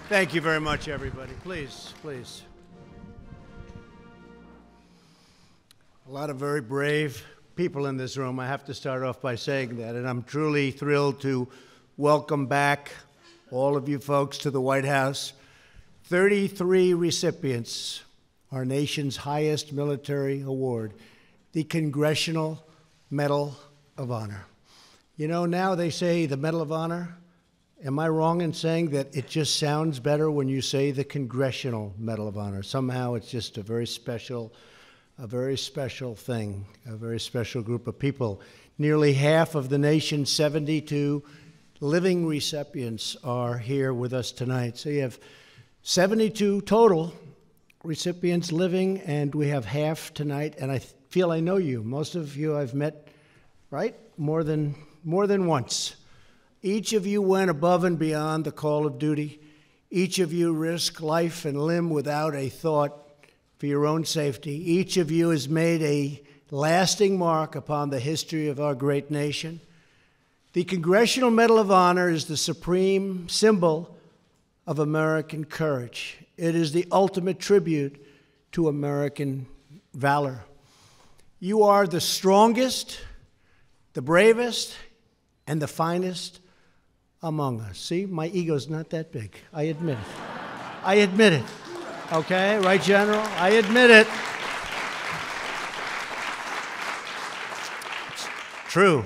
Thank you very much, everybody. Please, please. A lot of very brave people in this room. I have to start off by saying that, and I'm truly thrilled to welcome back all of you folks to the White House. 33 recipients, our nation's highest military award, the Congressional Medal of Honor. You know, now they say the Medal of Honor. Am I wrong in saying that it just sounds better when you say the Congressional Medal of Honor? Somehow it's just a very special thing, a very special group of people. Nearly half of the nation's 72 living recipients are here with us tonight. So you have 72 total recipients living, and we have half tonight, and I feel I know you. Most of you I've met, right? More than once. Each of you went above and beyond the call of duty. Each of you risked life and limb without a thought for your own safety. Each of you has made a lasting mark upon the history of our great nation. The Congressional Medal of Honor is the supreme symbol of American courage. It is the ultimate tribute to American valor. You are the strongest, the bravest, and the finest among us. See, my ego's not that big. I admit it. I admit it. Okay, right, General? I admit it. It's true.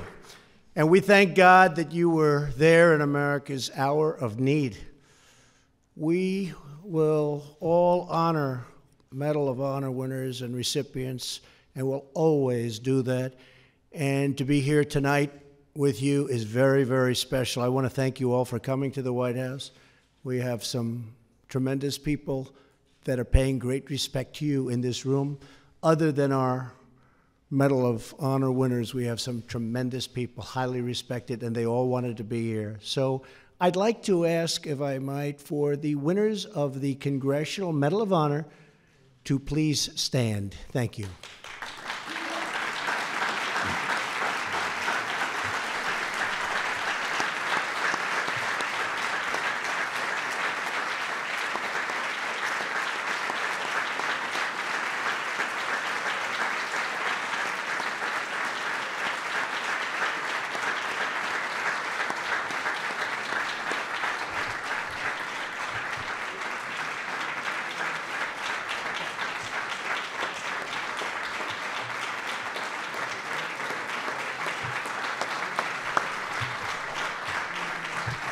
And we thank God that you were there in America's hour of need. We will all honor Medal of Honor winners and recipients, and will always do that. And to be here tonight with you is very, very special. I want to thank you all for coming to the White House. We have some tremendous people that are paying great respect to you in this room. Other than our Medal of Honor winners, we have some tremendous people, highly respected, and they all wanted to be here. So I'd like to ask, if I might, for the winners of the Congressional Medal of Honor to please stand. Thank you.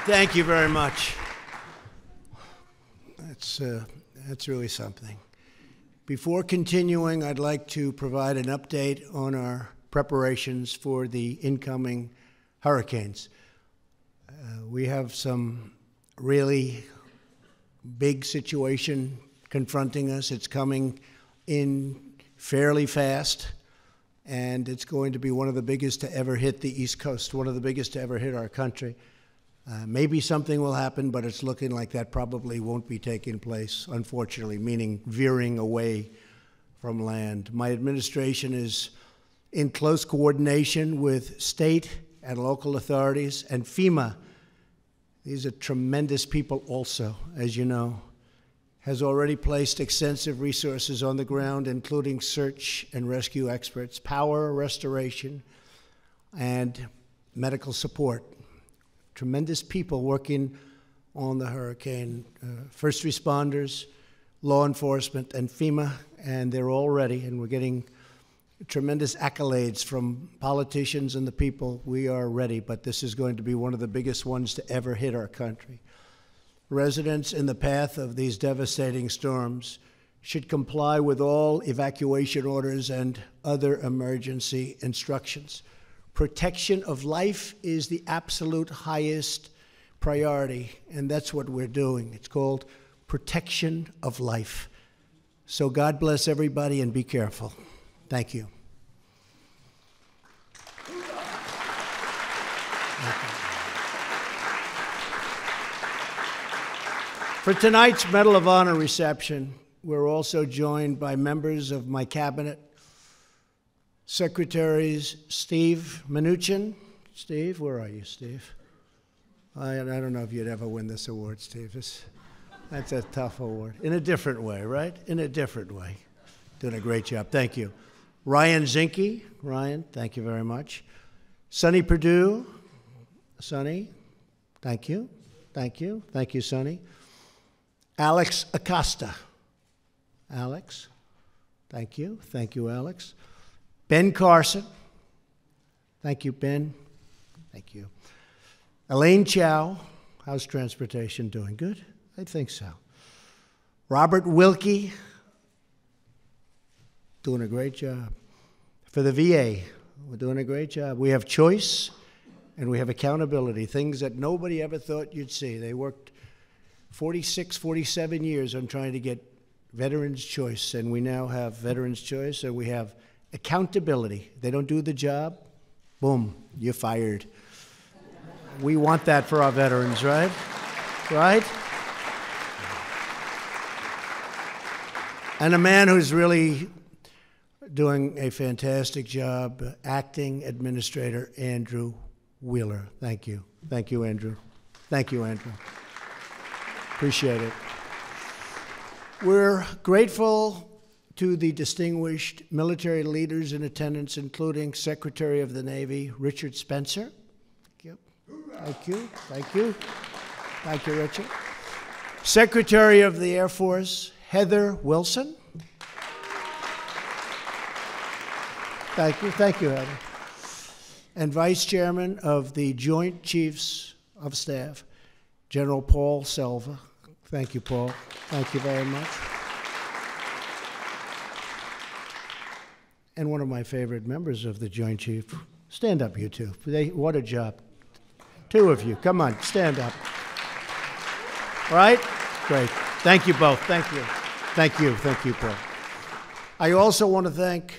Thank you very much. That's really something. Before continuing, I'd like to provide an update on our preparations for the incoming hurricanes. We have some really big situation confronting us. It's coming in fairly fast, and it's going to be one of the biggest to ever hit the East Coast, one of the biggest to ever hit our country. Maybe something will happen, but it's looking like that probably won't be taking place, unfortunately, meaning veering away from land. My administration is in close coordination with state and local authorities and FEMA. These are tremendous people also, as you know, has already placed extensive resources on the ground, including search and rescue experts, power restoration, and medical support. Tremendous people working on the hurricane, first responders, law enforcement, and FEMA, and they're all ready, and we're getting tremendous accolades from politicians and the people. We are ready, but this is going to be one of the biggest ones to ever hit our country. Residents in the path of these devastating storms should comply with all evacuation orders and other emergency instructions. Protection of life is the absolute highest priority, and that's what we're doing. It's called protection of life. So God bless everybody, and be careful. Thank you. For tonight's Medal of Honor reception, we're also joined by members of my cabinet, Secretaries Steve Mnuchin. Steve, where are you, Steve? I don't know if you'd ever win this award, Steve. That's a tough award. In a different way, right? In a different way. Doing a great job. Thank you. Ryan Zinke. Ryan, thank you very much. Sonny Perdue. Sonny, thank you. Thank you. Thank you, Sonny. Alex Acosta. Alex, thank you. Thank you, Alex. Ben Carson. Thank you, Ben. Thank you. Elaine Chow. How's transportation doing? Good? I think so. Robert Wilkie. Doing a great job. For the VA, we're doing a great job. We have choice and we have accountability, things that nobody ever thought you'd see. They worked 46, 47 years on trying to get Veterans Choice, and we now have Veterans Choice, and we have accountability. They don't do the job, boom, you're fired. We want that for our veterans, right? Right? And a man who's really doing a fantastic job, Acting Administrator Andrew Wheeler. Thank you. Thank you, Andrew. Thank you, Andrew. Appreciate it. We're grateful to the distinguished military leaders in attendance, including Secretary of the Navy, Richard Spencer. Thank you. Thank you. Thank you. Thank you, Richard. Secretary of the Air Force, Heather Wilson. Thank you. Thank you, Heather. And Vice Chairman of the Joint Chiefs of Staff, General Paul Selva. Thank you, Paul. Thank you very much. And one of my favorite members of the Joint Chiefs. Stand up, you two. What a job. Two of you. Come on, stand up. All right? Great. Thank you both. Thank you. Thank you. Thank you, Paul. I also want to thank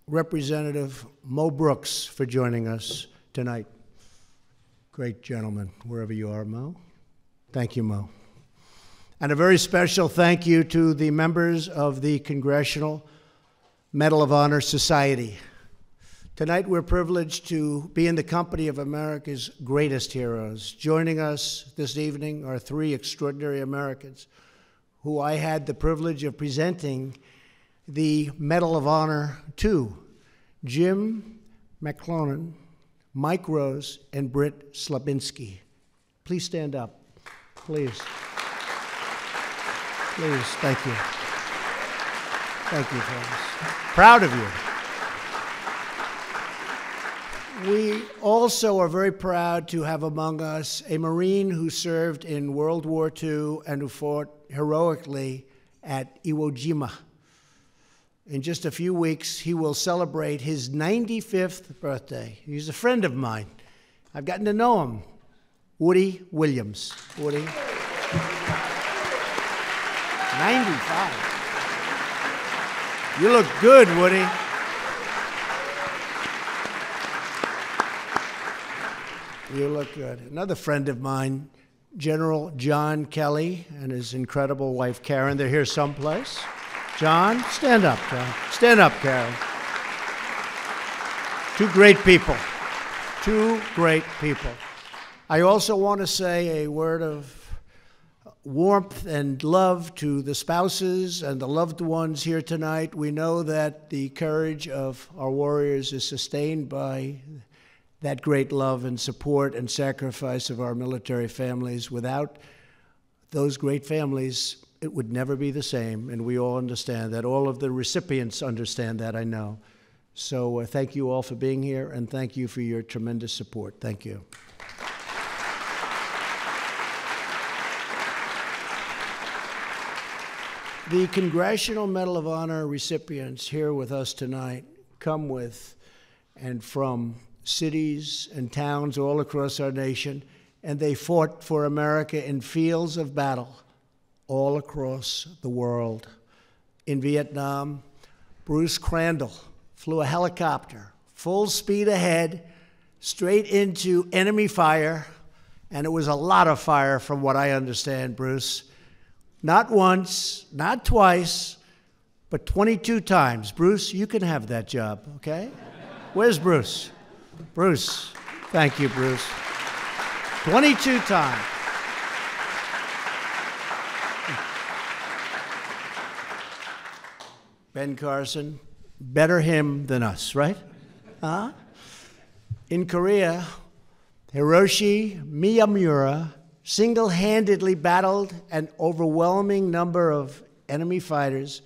Representative Mo Brooks for joining us tonight. Great gentleman, wherever you are, Mo. Thank you, Mo. And a very special thank you to the members of the Congressional Medal of Honor Society. Tonight we're privileged to be in the company of America's greatest heroes. Joining us this evening are three extraordinary Americans who I had the privilege of presenting the Medal of Honor to: Jim McClellan, Mike Rose, and Britt Slabinski. Please stand up, please. Please, thank you. Thank you, fellas. Proud of you. We also are very proud to have among us a Marine who served in World War II and who fought heroically at Iwo Jima. In just a few weeks, he will celebrate his 95th birthday. He's a friend of mine. I've gotten to know him. Woody Williams. Woody. 95. You look good, Woody. You look good. Another friend of mine, General John Kelly and his incredible wife, Karen. They're here someplace. John, stand up, John. Stand up, Karen. Two great people. Two great people. I also want to say a word of warmth and love to the spouses and the loved ones here tonight. We know that the courage of our warriors is sustained by that great love and support and sacrifice of our military families. Without those great families, it would never be the same, and we all understand that. All of the recipients understand that, I know. So thank you all for being here, and thank you for your tremendous support. Thank you. The Congressional Medal of Honor recipients here with us tonight come with and from cities and towns all across our nation, and they fought for America in fields of battle all across the world. In Vietnam, Bruce Crandall flew a helicopter full speed ahead, straight into enemy fire, and it was a lot of fire from what I understand, Bruce. Not once, not twice, but 22 times. Bruce, you can have that job, okay? Where's Bruce? Bruce. Thank you, Bruce. 22 times. Ben Carson, better him than us, right? Huh? In Korea, Hiroshi Miyamura single-handedly battled an overwhelming number of enemy fighters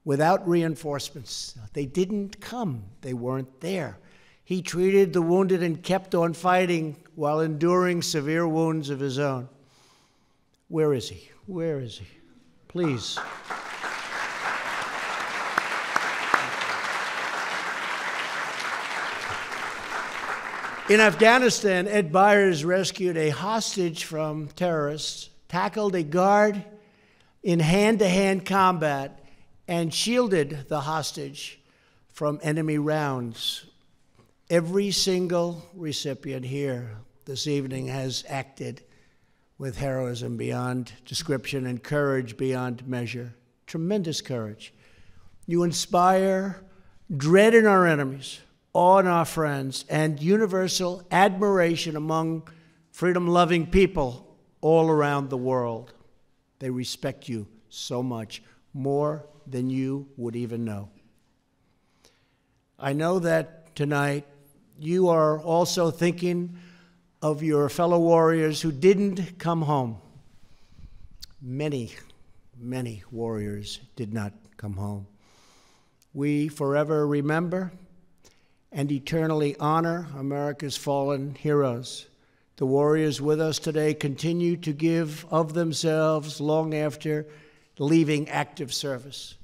without reinforcements. They didn't come. They weren't there. He treated the wounded and kept on fighting while enduring severe wounds of his own. Where is he? Where is he? Please. In Afghanistan, Ed Byers rescued a hostage from terrorists, tackled a guard in hand-to-hand combat, and shielded the hostage from enemy rounds. Every single recipient here this evening has acted with heroism beyond description and courage beyond measure. Tremendous courage. You inspire dread in our enemies, awe in our friends, and universal admiration among freedom-loving people all around the world. They respect you so much, more than you would even know. I know that tonight you are also thinking of your fellow warriors who didn't come home. Many, many warriors did not come home. We forever remember and eternally honor America's fallen heroes. The warriors with us today continue to give of themselves long after leaving active service.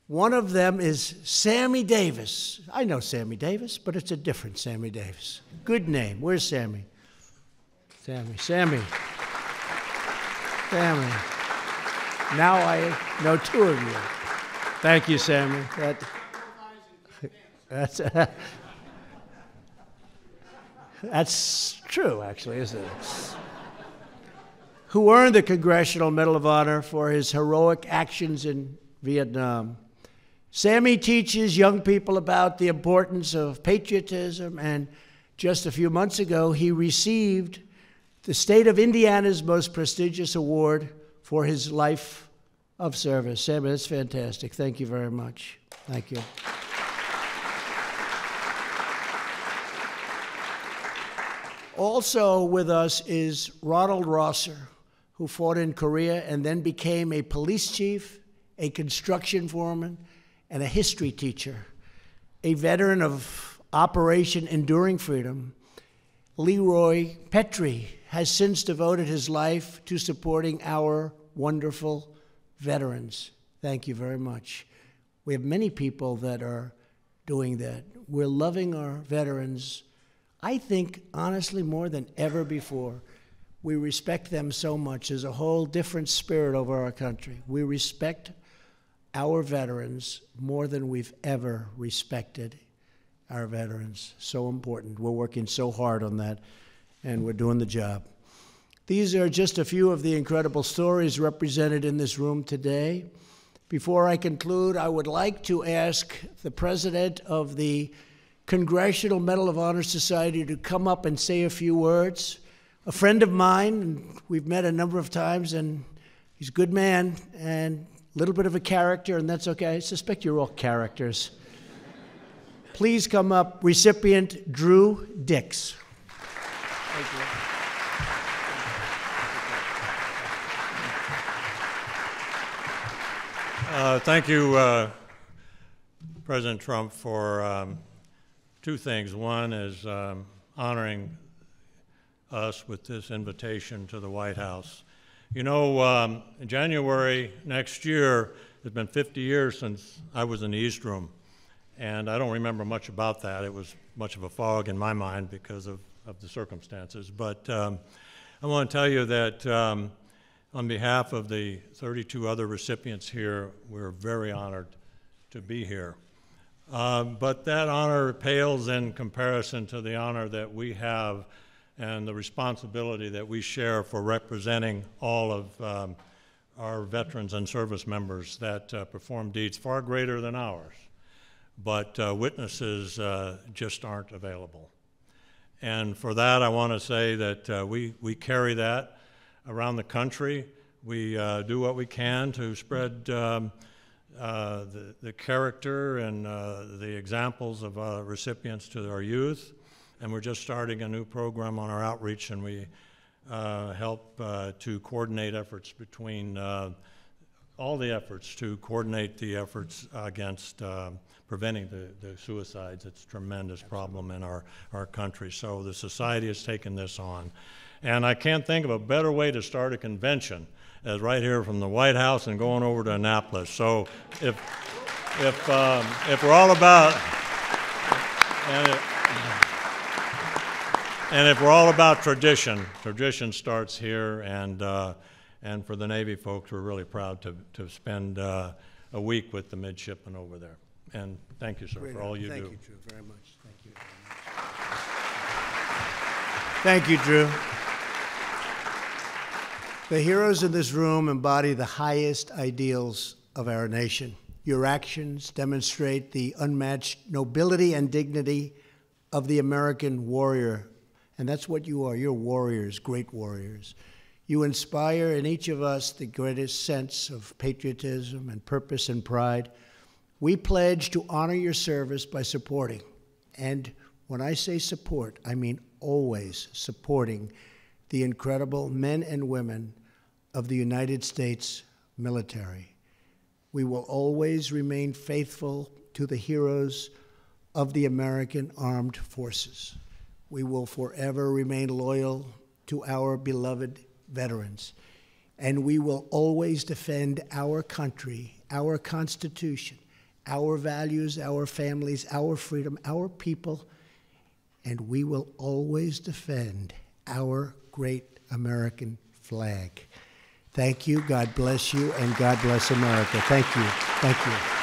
One of them is Sammy Davis. I know Sammy Davis, but it's a different Sammy Davis. Good name. Where's Sammy? Sammy. Now I know two of you. Thank you, Sammy. That's true, actually, isn't it? Who earned the Congressional Medal of Honor for his heroic actions in Vietnam. Sammy teaches young people about the importance of patriotism, and just a few months ago, he received the state of Indiana's most prestigious award for his life of service. Sammy, that's fantastic. Thank you very much. Thank you. Also with us is Ronald Rosser, who fought in Korea and then became a police chief, a construction foreman, and a history teacher. A veteran of Operation Enduring Freedom, Leroy Petrie has since devoted his life to supporting our wonderful veterans. Thank you very much. We have many people that are doing that. We're loving our veterans, I think, honestly, more than ever before. We respect them so much. There's a whole different spirit over our country. We respect our veterans more than we've ever respected our veterans. So important. We're working so hard on that, and we're doing the job. These are just a few of the incredible stories represented in this room today. Before I conclude, I would like to ask the president of the Congressional Medal of Honor Society to come up and say a few words. A friend of mine, we've met a number of times, and he's a good man and a little bit of a character, and that's okay. I suspect you're all characters. Please come up, recipient Drew Dix. Thank you. Thank you, President Trump, for two things. One is honoring us with this invitation to the White House. You know, in January next year, it's been 50 years since I was in the East Room, and I don't remember much about that. It was much of a fog in my mind because of the circumstances. But I want to tell you that on behalf of the 32 other recipients here, we're very honored to be here. But that honor pales in comparison to the honor that we have and the responsibility that we share for representing all of our veterans and service members that perform deeds far greater than ours. But witnesses just aren't available. And for that, I want to say that we carry that around the country. We do what we can to spread the character and the examples of recipients to our youth. And we're just starting a new program on our outreach, and we help to coordinate efforts between all the efforts to coordinate the efforts against preventing the suicides. It's a tremendous problem in our country. So the society has taken this on. And I can't think of a better way to start a convention as right here from the White House and going over to Annapolis. So if we're all about, and if we're all about tradition, tradition starts here, and for the Navy folks, we're really proud to spend a week with the midshipmen over there. And thank you, sir, for all you do. Thank you, Drew, very much. Thank you very much. Thank you, Drew. The heroes in this room embody the highest ideals of our nation. Your actions demonstrate the unmatched nobility and dignity of the American warrior. And that's what you are. You're warriors, great warriors. You inspire in each of us the greatest sense of patriotism and purpose and pride. We pledge to honor your service by supporting, and when I say support, I mean always supporting the incredible men and women of the United States military. We will always remain faithful to the heroes of the American Armed Forces. We will forever remain loyal to our beloved veterans, and we will always defend our country, our Constitution, our values, our families, our freedom, our people, and we will always defend our great American flag. Thank you, God bless you, and God bless America. Thank you, thank you.